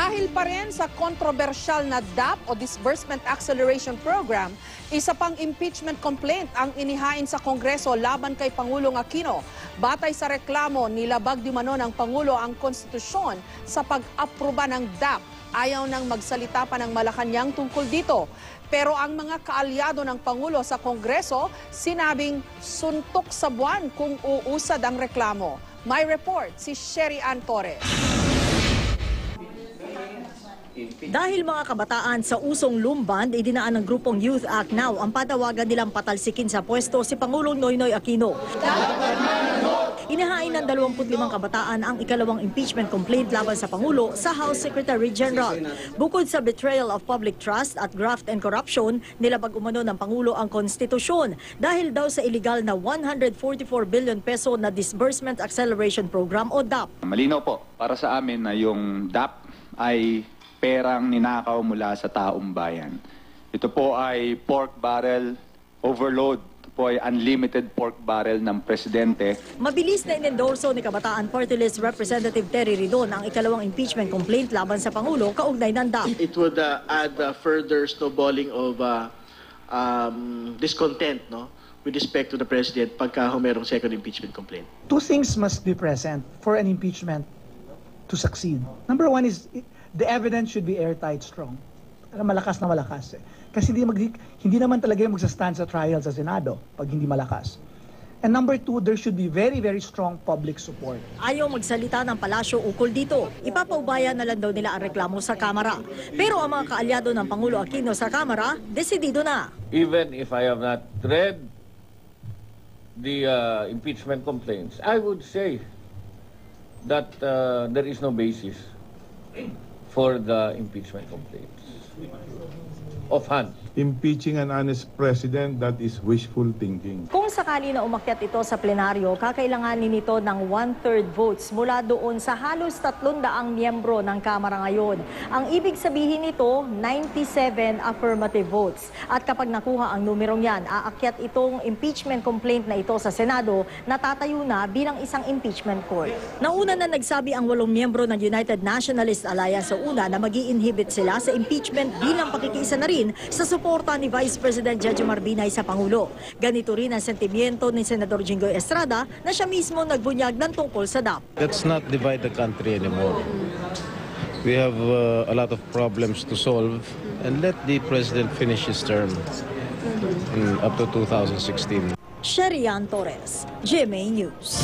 Dahil pa rin sa kontrobersyal na DAP o Disbursement Acceleration Program, isa pang impeachment complaint ang inihain sa Kongreso laban kay Pangulong Aquino. Batay sa reklamo, nilabag di umano ng Pangulo ang konstitusyon sa pag-aproba ng DAP. Ayaw nang magsalita pa ng Malacanang tungkol dito. Pero ang mga kaalyado ng Pangulo sa Kongreso, sinabing suntok sa buwan kung uusad ang reklamo. May report si Sherry Ann Torres. Dahil mga kabataan sa usong lumband, idinaan ng grupong Youth Act Now ang patawagan nilang patalsikin sa pwesto si Pangulong Noynoy Aquino. Inihain ng 25 kabataan ang ikalawang impeachment complaint laban sa Pangulo sa House Secretary General. Bukod sa betrayal of public trust at graft and corruption, nilabag umano ng Pangulo ang konstitusyon dahil daw sa illegal na 144 billion peso na Disbursement Acceleration Program o DAP. Malinaw po para sa amin na yung DAP ay perang ninakaw mula sa taong bayan. Ito po ay pork barrel overload. Ito po ay unlimited pork barrel ng presidente. Mabilis na inendorso ni Kabataan Party List Representative Terry Ridon ang ikalawang impeachment complaint laban sa Pangulo kaugnay ng DAP. It would add further snowballing of discontent, no, with respect to the president pagka merong second impeachment complaint. Two things must be present for an impeachment to succeed. Number one is the evidence should be airtight strong. Malakas na malakas. Kasi hindi naman talaga yung magsastand sa trial sa Senado pag hindi malakas. And number two, there should be very, very strong public support. Ayaw magsalita ng palasyo ukol dito. Ipapaubaya na lang daw nila ang reklamo sa Kamara. Pero ang mga kaalyado ng Pangulo Aquino sa Kamara, desidido na. Even if I have not read the impeachment complaints, I would say that there is no basis for the impeachment complaints. Offhand. Impeaching an honest president, that is wishful thinking. Kung sakali na umakyat ito sa plenaryo, kakailanganin nito ng 1/3 votes mula doon sa halos 300 miyembro ng Kamara ngayon. Ang ibig sabihin nito, 97 affirmative votes. At kapag nakuha ang numerong yan, aakyat itong impeachment complaint na ito sa Senado, natatayo na bilang isang impeachment court. Nauna na nagsabi ang 8 miyembro ng United Nationalist Alliance sa una na mag-i-inhibit sila sa impeachment bilang pakikiisa na rin sa suporta ni Vice President Jejomar Binay sa Pangulo. Ganito rin ang sentimiento ni Senador Jinggoy Estrada na siya mismo nagbunyag ng tungkol sa DAP. Let's not divide the country anymore. We have a lot of problems to solve and let the President finish his term up to 2016. Sherry Ann Torres, GMA News.